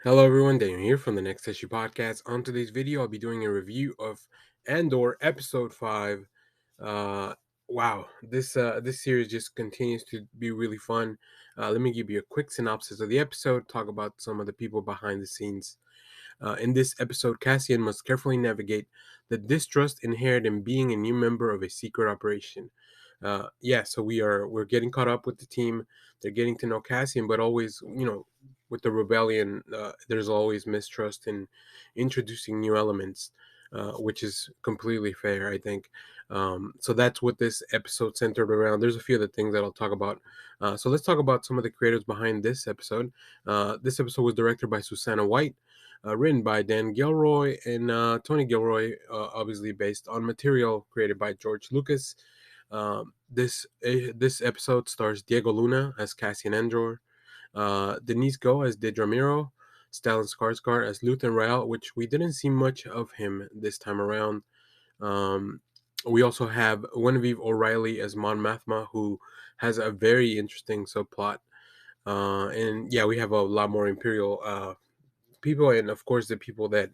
Hello everyone, Daniel here from the Next Issue Podcast. On today's video, I'll be doing a review of Andor Episode 5. Uh, wow, this series just continues to be really fun. Let me give you a quick synopsis of the episode, talk about some of the people behind the scenes. In this episode, Cassian must carefully navigate the distrust inherent in being a new member of a secret operation. So we're getting caught up with the team. They're getting to know Cassian, but always, with the rebellion, there's always mistrust in introducing new elements, which is completely fair, I think. So that's what this episode centered around. There's a few other things that I'll talk about. So let's talk about some of the creators behind this episode. This episode was directed by Susanna White, written by Dan Gilroy and Tony Gilroy, obviously based on material created by George Lucas. This episode stars Diego Luna as Cassian Andor, Denise Go as Dedramiro, Stellan Skarsgård as Luthen Rael, which we didn't see much of him this time around. Um, we also have Genevieve O'Reilly as Mon Mothma, who has a very interesting subplot. And yeah, we have a lot more Imperial people, and of course the people that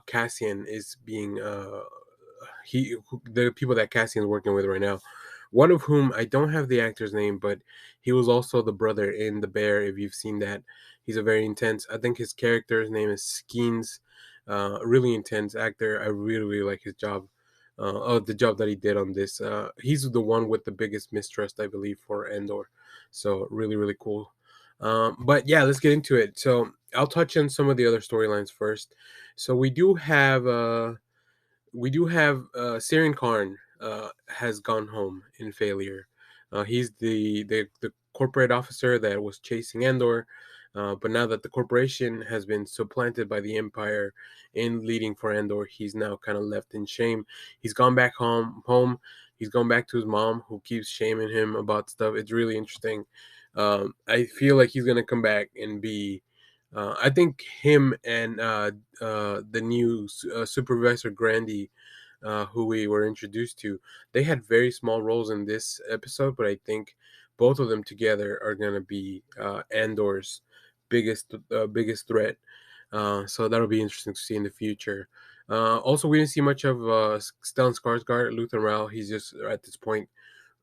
Cassian is being the people that Cassian's working with right now. One of whom I don't have the actor's name, but he was also the brother in The Bear. If you've seen that, he's a very intense. I think his character's name is Skeens. Really intense actor. I really like his job. The job that he did on this. He's the one with the biggest mistrust, I believe, for Andor. So really cool. But yeah, let's get into it. So I'll touch on some of the other storylines first. So we do have Sirin Karn has gone home in failure. He's the corporate officer that was chasing Andor, but now that the corporation has been supplanted by the Empire in leading for Andor, he's now kind of left in shame. He's gone back home. He's gone back to his mom, who keeps shaming him about stuff. It's really interesting. I feel like he's gonna come back and be. I think him and the new supervisor Grandy, who we were introduced to, they had very small roles in this episode, but I think both of them together are gonna be Andor's biggest threat. So that'll be interesting to see in the future. Also, we didn't see much of Stellan Skarsgård, Luthen Rael. He's just at this point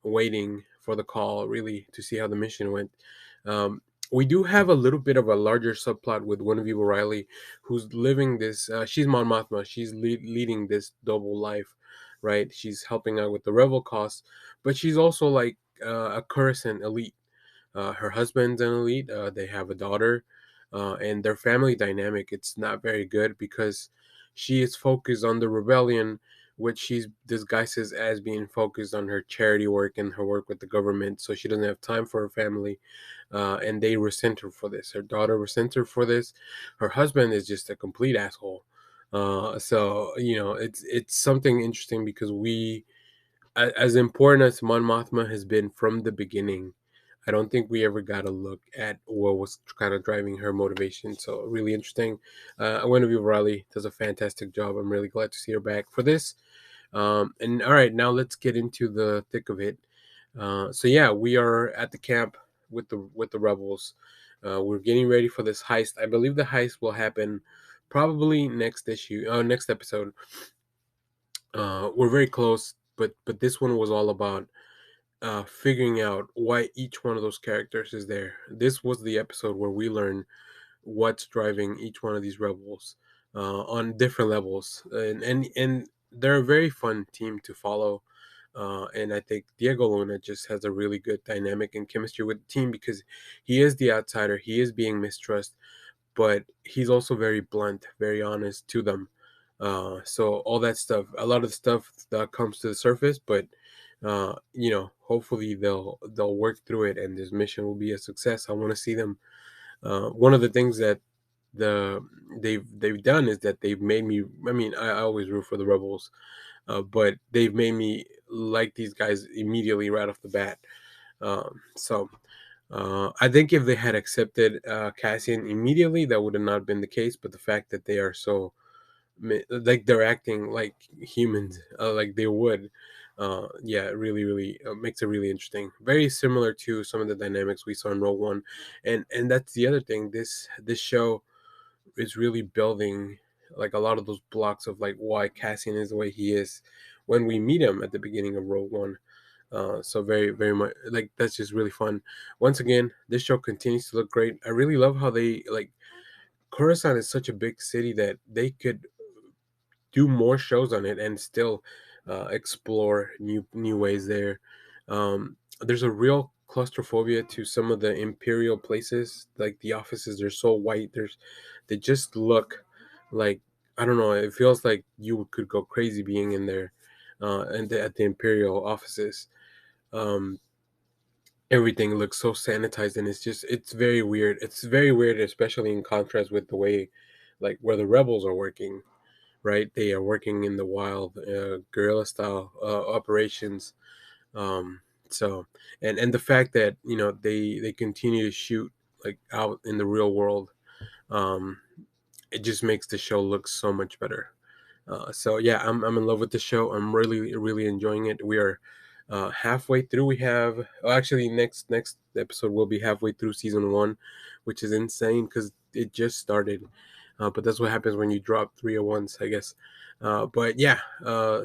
waiting for the call, really, to see how the mission went. Um, we do have a little bit of a larger subplot with Genevieve O'Reilly, who's living this. She's Mon Mothma. She's leading this double life, right? She's helping out with the rebel cause, but she's also like a Coruscant elite. Her husband's an elite. They have a daughter, and their family dynamic, it's not very good because she is focused on the rebellion, which she disguises as being focused on her charity work and her work with the government. So she doesn't have time for her family, and they resent her for this. Her daughter resents her for this. Her husband is just a complete asshole. So it's something interesting because as important as Mon Mothma has been from the beginning, I don't think we ever got a look at what was kind of driving her motivation. So really interesting. Genevieve Riley does a fantastic job. I'm really glad to see her back for this. And all right, now let's get into the thick of it. So yeah, we are at the camp with the rebels. We're getting ready for this heist. I believe the heist will happen probably next episode. We're very close, but this one was all about figuring out why each one of those characters is there. This was the episode where we learn what's driving each one of these rebels on different levels, and they're a very fun team to follow. And I think Diego Luna just has a really good dynamic and chemistry with the team because he is the outsider. He is being mistrusted, but he's also very blunt, very honest to them. So all that stuff, a lot of the stuff that comes to the surface, but hopefully they'll work through it, and this mission will be a success. I want to see them. One of the things that they've done is that they've made me. I mean, I always root for the rebels, but they've made me like these guys immediately right off the bat. I think if they had accepted Cassian immediately, that would have not been the case. But the fact that they are so like they're acting like humans, like they would, yeah, it really makes it really interesting. Very similar to some of the dynamics we saw in Rogue One, and that's the other thing. This show. is really building like a lot of those blocks of like why Cassian is the way he is when we meet him at the beginning of Rogue One. So very, very much like that's just really fun. Once again, this show continues to look great. I really love how they like Coruscant is such a big city that they could do more shows on it and still explore new ways there. There's a real claustrophobia to some of the imperial places, like the offices. They're so white. They just look like I don't know. It feels like you could go crazy being in there, at the imperial offices. Um, Everything looks so sanitized, and it's very weird. It's very weird, especially in contrast with the way, like where the rebels are working, right? They are working in the wild, guerrilla style operations. Um, so, and the fact that they continue to shoot like out in the real world, um, it just makes the show look so much better. So yeah, I'm in love with the show. I'm really really enjoying it. We are halfway through. We have actually next episode we'll be halfway through season one, which is insane because it just started. But that's what happens when you drop three at once, I guess. But yeah,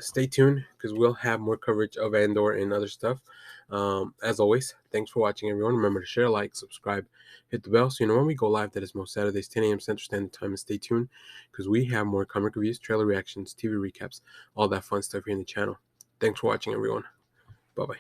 stay tuned because we'll have more coverage of Andor and other stuff. As always, thanks for watching, everyone. Remember to share, like, subscribe, hit the bell so you know when we go live. That is most Saturdays, 10 a.m. Central Standard Time. And stay tuned because we have more comic reviews, trailer reactions, TV recaps, all that fun stuff here in the channel. Thanks for watching, everyone. Bye bye.